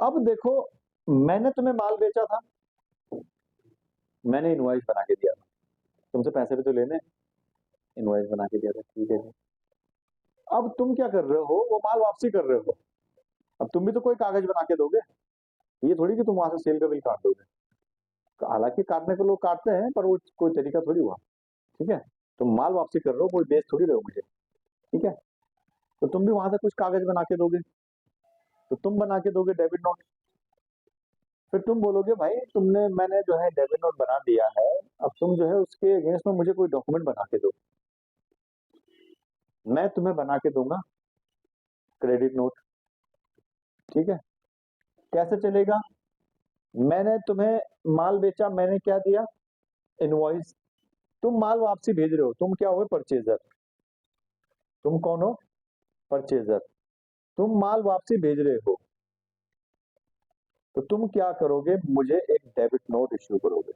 अब देखो, मैंने तुम्हें माल बेचा था, मैंने इनवॉइस बना के दिया था, तुमसे पैसे भी तो लेने, इनवॉइस बना के दिया था, ठीक है जी। अब तुम क्या कर रहे हो, वो माल वापसी कर रहे हो। अब तुम भी तो कोई कागज बना के दोगे, ये थोड़ी कि तुम वहां से सेल का बिल काट दोगे। हालांकि काटने को लोग काटते हैं, पर वो कोई तरीका थोड़ी हुआ। ठीक है, तुम माल वापसी कर रहे हो, कोई बेच थोड़ी रहे हो मुझे। ठीक है, तो तुम भी वहां से कुछ कागज बना के दोगे, तो तुम बना के दोगे डेबिट नोट। फिर तुम बोलोगे भाई तुमने, मैंने जो है डेबिट नोट बना दिया है, अब तुम जो है उसके अगेंस्ट में मुझे कोई डॉक्यूमेंट बना के दो। मैं तुम्हें बना के दूंगा क्रेडिट नोट। ठीक है, कैसे चलेगा? मैंने तुम्हें माल बेचा, मैंने क्या दिया, इनवॉइस। तुम माल वापसी भेज रहे हो, तुम क्या हो, परचेजर। तुम कौन हो? परचेजर। तुम माल वापसी भेज रहे हो, तो तुम क्या करोगे, मुझे एक डेबिट नोट इश्यू करोगे।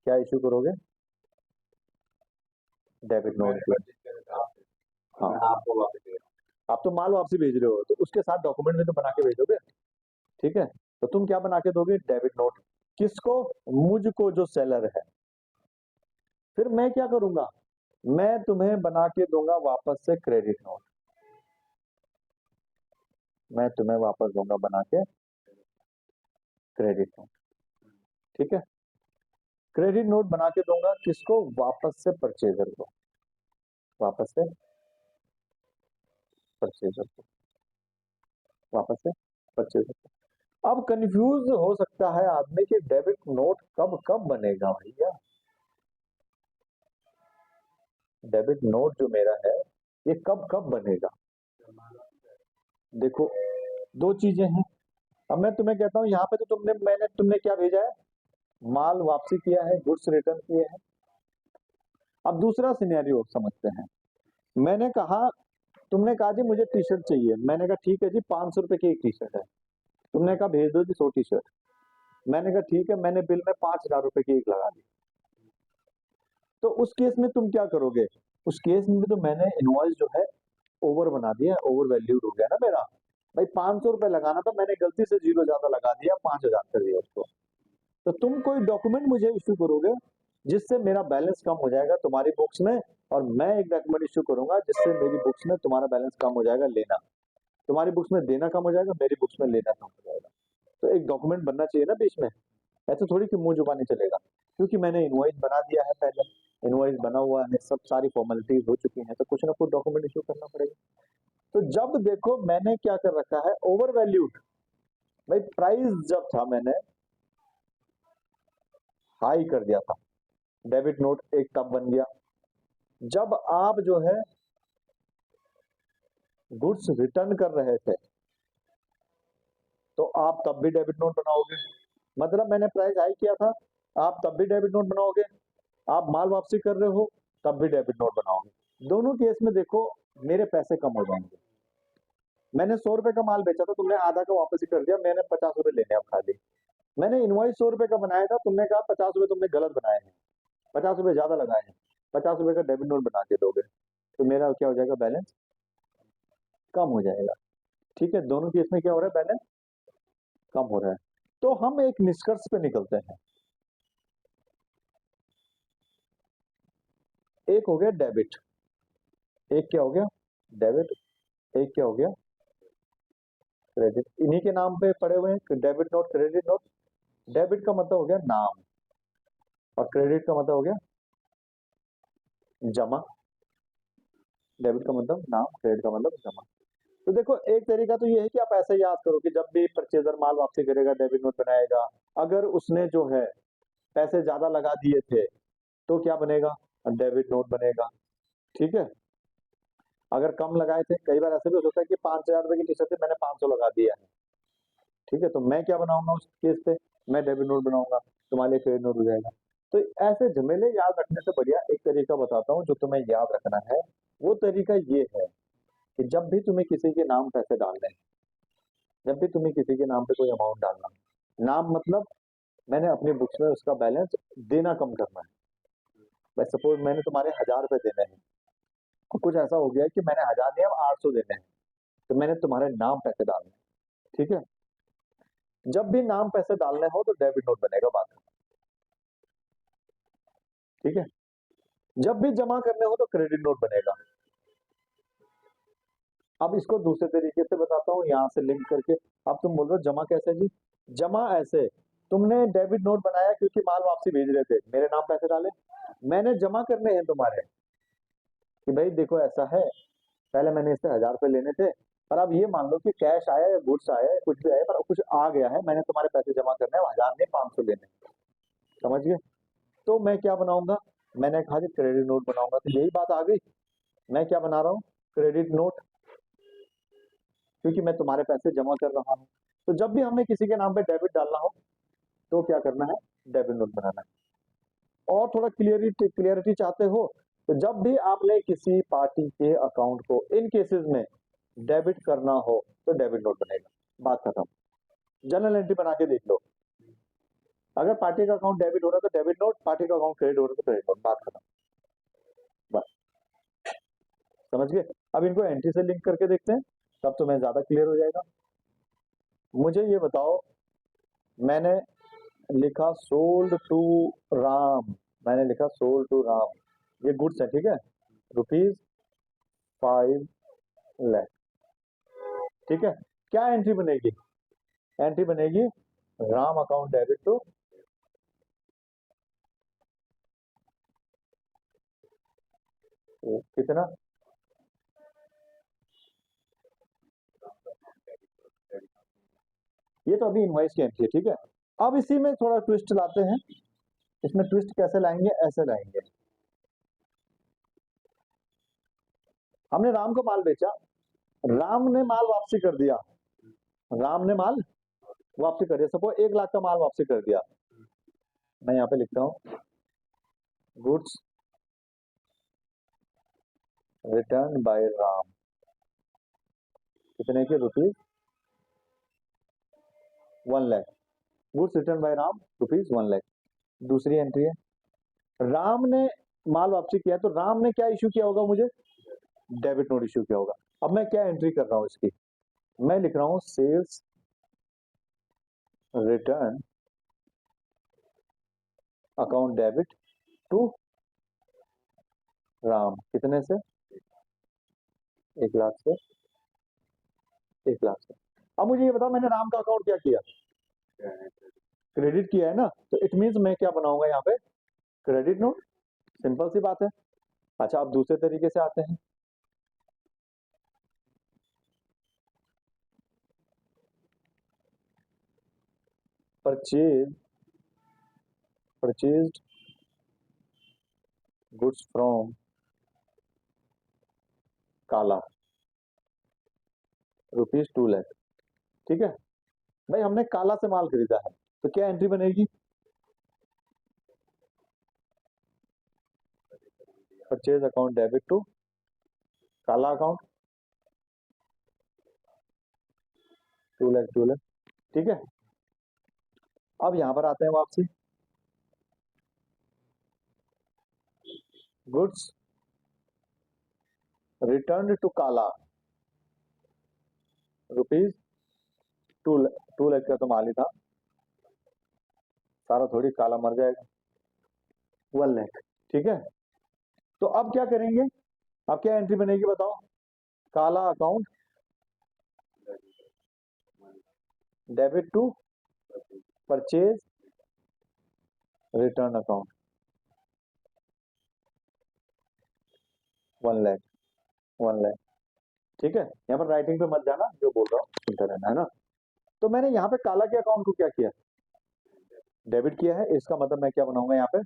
क्या इश्यू करोगे? Debit note. हाँ, आप तो माल वापसी भेज रहे हो, तो उसके साथ डॉक्यूमेंट में तो बना के भेजोगे। ठीक है, तो तुम क्या बना के दोगे, डेबिट नोट। किसको? मुझको, जो सेलर है। फिर मैं क्या करूंगा, मैं तुम्हें बना के दूंगा वापस से क्रेडिट नोट। मैं तुम्हें वापस दूंगा बना के क्रेडिट नोट। ठीक है, क्रेडिट नोट बना के दूंगा किसको, वापस से परचेजर को। वापस से परचेजर को। वापस से परचेजर को। अब कंफ्यूज हो सकता है आदमी कि डेबिट नोट कब कब बनेगा भैया। डेबिट नोट जो मेरा है, ये कब कब बनेगा? देखो, दो चीजें हैं। अब मैं तुम्हें कहता हूं, यहाँ पे तो तुमने क्या भेजा है, माल वापसी किया है, गुड्स रिटर्न किए हैं। अब दूसरा सिनेरियो समझते हैं। मैंने कहा, तुमने कहा जी मुझे टी शर्ट चाहिए, मैंने कहा ठीक है जी, 500 रुपए की एक टी शर्ट है। तुमने कहा भेज दो जी 100 टी शर्ट। मैंने कहा ठीक है, मैंने बिल में 5,000 रुपए की एक लगा दी। तो उस केस में तुम क्या करोगे? उस केस में भी तो मैंने इनवॉइस जो है ओवर बना दिया, ओवर वैल्यूड हो गया ना मेरा। भाई 500 रुपए लगाना था, मैंने गलती से जीरो ज्यादा लगा दिया, 5,000 कर दिया उसको। तो तुम कोई डॉक्यूमेंट मुझे इश्यू करोगे, जिससे मेरा बैलेंस कम हो जाएगा तुम्हारी बुक्स में, और मैं एक डॉक्यूमेंट इश्यू करूंगा जिससे मेरी बुक्स में तुम्हारा बैलेंस कम हो जाएगा, लेना। तुम्हारी बुक्स में देना कम हो जाएगा, मेरी बुक्स में लेना कम हो जाएगा। तो एक डॉक्यूमेंट बनना चाहिए ना बीच में। ऐसे थोड़ी कि मुंह जुबानी चलेगा, क्योंकि मैंने इनवॉइस बना दिया है पहले। इनवॉइस बना हुआ है, सब सारी फॉर्मेलिटीज हो चुकी हैं, तो कुछ ना कुछ डॉक्यूमेंट इश्यू करना पड़ेगा। तो जब देखो मैंने क्या कर रखा है, ओवर वैल्यूड। भाई प्राइस जब था, मैंने हाई कर दिया था। डेबिट नोट एक तब बन गया जब आप जो है गुड्स रिटर्न कर रहे थे, तो आप तब भी डेबिट नोट बनाओगे। मतलब मैंने प्राइस हाई किया था, आप तब भी डेबिट नोट बनाओगे। आप माल वापसी कर रहे हो, तब भी डेबिट नोट बनाओगे। दोनों केस में देखो, मेरे पैसे कम हो जाएंगे। मैंने 100 रुपए का माल बेचा था, तुमने आधा का वापस ही कर दिया, मैंने 50 रुपए लेने अब खाली। मैंने इनवॉइस 100 रुपए का बनाया था, तुमने कहा 50 रुपए तुमने गलत बनाए हैं, 50 रुपए ज्यादा लगाए हैं, 50 रुपए का डेबिट नोट बना के दोगे, तो मेरा क्या हो जाएगा, बैलेंस कम हो जाएगा। ठीक है, दोनों केस में क्या हो रहा है, बैलेंस कम हो रहा है। तो हम एक निष्कर्ष पे निकलते हैं। एक हो गया डेबिट, एक क्या हो गया, डेबिट, एक क्या हो गया, क्रेडिट। इन्हीं के नाम पे पड़े हुए हैं, debit note, credit note. Debit का मतलब हो गया नाम, और क्रेडिट का मतलब हो गया जमा। डेबिट का मतलब नाम, क्रेडिट का मतलब जमा। तो देखो, एक तरीका तो ये है कि आप ऐसे याद करो कि जब भी परचेजर माल वापसी करेगा, डेबिट नोट बनाएगा। अगर उसने जो है पैसे ज्यादा लगा दिए थे, तो क्या बनेगा, डेबिट नोट बनेगा। ठीक है, अगर कम लगाए थे, कई बार ऐसे भी हो सकता है कि 5,000 रुपए की टी शर्ट थी, मैंने 500 लगा दिया है। ठीक है, तो मैं क्या बनाऊंगा उस केस पे, मैं डेबिट नोट बनाऊंगा, तुम्हारे लिए क्रेडिट नोट हो जाएगा। तो ऐसे झमेले याद रखने से बढ़िया एक तरीका बताता हूँ जो तुम्हें याद रखना है। वो तरीका ये है कि जब भी तुम्हें किसी के नाम पैसे डालने हैं, जब भी तुम्हें किसी के नाम पे कोई अमाउंट डालना है, नाम मतलब मैंने अपनी बुक्स में उसका बैलेंस देना कम करना है। भाई सपोज मैंने तुम्हारे 1,000 रुपए देने हैं, और कुछ ऐसा हो गया है कि मैंने 1,000 नहीं, अब 800 देने हैं, तो मैंने तुम्हारे नाम पैसे डालने हैं। ठीक है, जब भी नाम पैसे डालने हो तो डेबिट नोट बनेगा, बात। ठीक है, जब भी जमा करने हो तो क्रेडिट नोट बनेगा। अब इसको दूसरे तरीके से बताता हूँ, यहाँ से लिंक करके। अब तुम बोल रहे हो जमा कैसे जी? जमा ऐसे, तुमने डेबिट नोट बनाया क्योंकि माल वापसी भेज रहे थे, मेरे नाम पैसे डाले, मैंने जमा करने हैं तुम्हारे कि भाई देखो ऐसा है, पहले मैंने इससे 1000 रुपए लेने थे, पर अब ये मान लो कि कैश आया या गुड्स आया या कुछ भी आया, पर कुछ आ गया है, मैंने तुम्हारे पैसे जमा करने हैं, 1000 नहीं 500 लेने हैं। समझ गए? तो मैं क्या बनाऊंगा? मैंने कहा कि क्रेडिट नोट बनाऊंगा, तो यही बात आ गई। मैं क्या बना रहा हूँ? क्रेडिट नोट, क्योंकि मैं तुम्हारे पैसे जमा कर रहा हूँ। तो जब भी हमें किसी के नाम पे डेबिट डालना हो तो क्या करना है? डेबिट नोट बनाना है। और थोड़ा क्लियरिटी चाहते हो तो जब भी आपने किसी पार्टी के अकाउंट को इन केसेस में डेबिट करना हो तो डेबिट नोट बनेगा, बात खत्म। जनरल एंट्री बना के देख लो, अगर पार्टी का अकाउंट डेबिट हो रहा है तो डेबिट नोट, पार्टी का अकाउंट क्रेडिट हो रहा है तो क्रेडिट नोट, बात खत्म। बस, समझ गए? अब इनको एंट्री से लिंक करके देखते हैं, तब तुम्हें ज्यादा क्लियर हो जाएगा। मुझे ये बताओ, मैंने लिखा सोल्ड टू राम, मैंने लिखा सोल्ड टू राम, ये गुड्स है, ठीक है, ₹5 लाख, ठीक है। क्या एंट्री बनेगी? एंट्री बनेगी राम अकाउंट डेबिट टू कितना? ये तो अभी इनवॉइस की एंट्री है, ठीक है। अब इसी में थोड़ा ट्विस्ट लाते हैं। इसमें ट्विस्ट कैसे लाएंगे? ऐसे लाएंगे, हमने राम को माल बेचा, राम ने माल वापसी कर दिया, राम ने माल वापसी कर दिया, सपोज 1 लाख का माल वापसी कर दिया। मैं यहाँ पे लिखता हूँ गुड्स रिटर्न बाय राम, कितने के? ₹1 lakh. Goods return by Ram ₹1 lakh. दूसरी एंट्री है, राम ने माल वापसी किया, तो राम ने क्या इश्यू किया होगा? मुझे डेबिट नोट इश्यू किया होगा। अब मैं क्या एंट्री कर रहा हूँ इसकी? मैं लिख रहा हूँ sales return account debit to Ram, कितने से? 1 लाख से, 1 लाख से। अब मुझे ये बताओ, मैंने राम का अकाउंट क्या किया? क्रेडिट किया है ना, तो इट मीन्स मैं क्या बनाऊंगा यहाँ पे? क्रेडिट नोट, सिंपल सी बात है। अच्छा, अब दूसरे तरीके से आते हैं। परचेज्ड गुड्स फ्रॉम काला ₹2 लाख, ठीक है। भाई हमने काला से माल खरीदा है, तो क्या एंट्री बनेगी? परचेज अकाउंट डेबिट टू काला अकाउंट, 2 लाख, ठीक है। अब यहां पर आते हैं वापसी, गुड्स रिटर्न टू काला ₹2 लाख का तो माल ही था, सारा थोड़ी काला मर जाएगा, 1 लाख, ठीक है। तो अब क्या करेंगे? अब क्या एंट्री बनेगी बताओ? काला account debit to purchase return account 1 lakh, 1 lakh, ठीक है। यहाँ पर राइटिंग पे मत जाना, जो बोल रहा हूँ सुनते रहना, है ना। तो मैंने यहाँ पे काला के अकाउंट को क्या किया? डेबिट किया है, इसका मतलब मैं क्या बनाऊंगा यहाँ पे?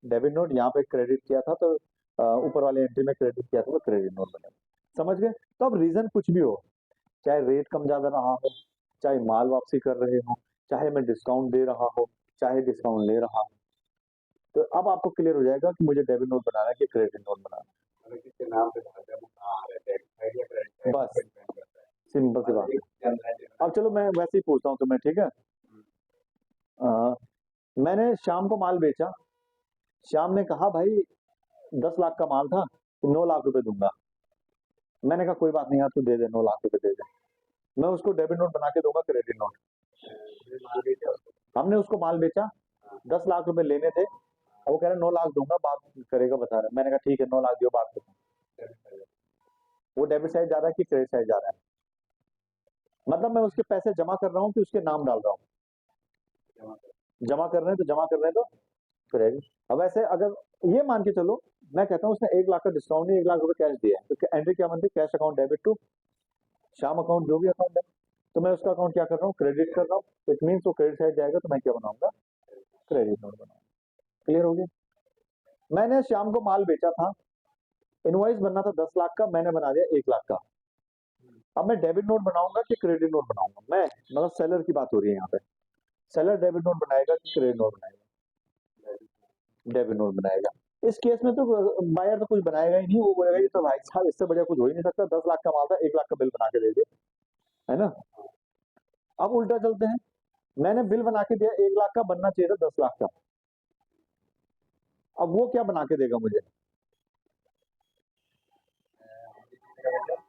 Debit note. यहाँ पे क्रेडिट किया था तो ऊपर वाले एंट्री में क्रेडिट किया था तो क्रेडिट नोट बनेगा, समझ गए? तो अब रीजन कुछ भी हो, चाहे रेट कम ज्यादा रहा हो, चाहे माल वापसी कर रहे हो, चाहे मैं डिस्काउंट दे रहा हो, चाहे डिस्काउंट ले रहा हूं, तो अब आपको क्लियर हो जाएगा कि मुझे डेबिट नोट बनाना है कि क्रेडिट नोट बनाना है, बस सिंपल सी बात है। अब चलो मैं वैसे ही पूछता हूँ तुम्हें, ठीक है। मैंने शाम को माल बेचा, श्याम ने कहा भाई 10 लाख का माल था, तो 9 लाख रुपए दूंगा। मैंने कहा कोई बात नहीं यार, तू दे दे, 9 लाख रुपए दे दे। मैं उसको डेबिट नोट बना के दूंगा, क्रेडिट नोट। हमने उसको माल बेचा, 10 लाख रुपए लेने थे, और वो कह रहा 9 लाख दूंगा, बात करेगा बता रहा है। मैंने कहा ठीक है 9 लाख दियो, बात करो। वो डेबिट साइड जा रहा है कि क्रेडिट साइड जा रहा है? मतलब मैं उसके पैसे जमा कर रहा हूँ कि उसके नाम डाल रहा हूँ? जमा कर रहे हैं तो जमा कर रहे हैं तो क्रेडिट। अब ऐसे अगर ये मान के चलो, मैं कहता हूँ उसने 1 लाख का डिस्काउंट नहीं, 1 लाख रुपए कैश दिया है, तो एंट्री क्या बनती है? Cash account debit to Shyam account, जो भी अकाउंट है। तो मैं उसका अकाउंट क्या कर रहा हूँ? क्रेडिट कर रहा हूँ। इट मीन्स वो क्रेडिट साइड जाएगा तो मैं क्या बनाऊंगा? क्रेडिट नोट बनाऊंगा। क्लियर हो गया? मैंने श्याम को माल बेचा था, इनवॉइस बनना था 10 लाख का, मैंने बना दिया 1 लाख का। अब मैं डेबिट नोट बनाऊंगा कि क्रेडिट नोट बनाऊंगा? मैं मतलब सेलर की बात हो रही है यहाँ पे। सेलर डेबिट नोट बनाएगा कि क्रेडिट नोट बनाएगा? डेबिट नोट बनाएगा। इस केस में तो बायर तो कुछ बनाएगा ही नहीं, वो बोलेगा ये तो भाई साहब इससे बढ़िया कुछ हो ही नहीं सकता, 10 लाख का माल था, 1 लाख का बिल बना के दे दिया, है ना। अब उल्टा चलते हैं, मैंने बिल बना के दिया 1 लाख का, बनना चाहिए था 10 लाख का। अब वो क्या बना के देगा मुझे?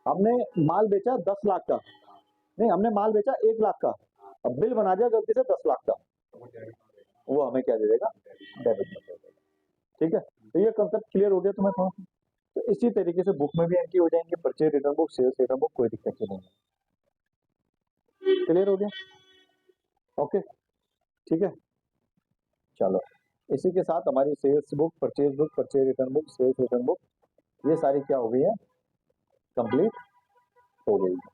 हमने माल बेचा 10 लाख का, नहीं हमने माल बेचा 1 लाख का, अब बिल बना दिया गलती से 10 लाख का, वो हमें क्या दे देगा? डेबिट नोट दे देगा। ठीक है, तो ये कंसेप्ट क्लियर हो गया तुम्हें थोड़ा? तो इसी तरीके से बुक में भी एंट्री हो जाएंगे, purchase return book, sales return book, कोई दिक्कत नहीं है। क्लियर हो गया? ओके, ठीक है, चलो। इसी के साथ हमारी sales book, purchase book, purchase return book, sales return book, ये सारी क्या हो गई है? कंप्लीट हो गई है।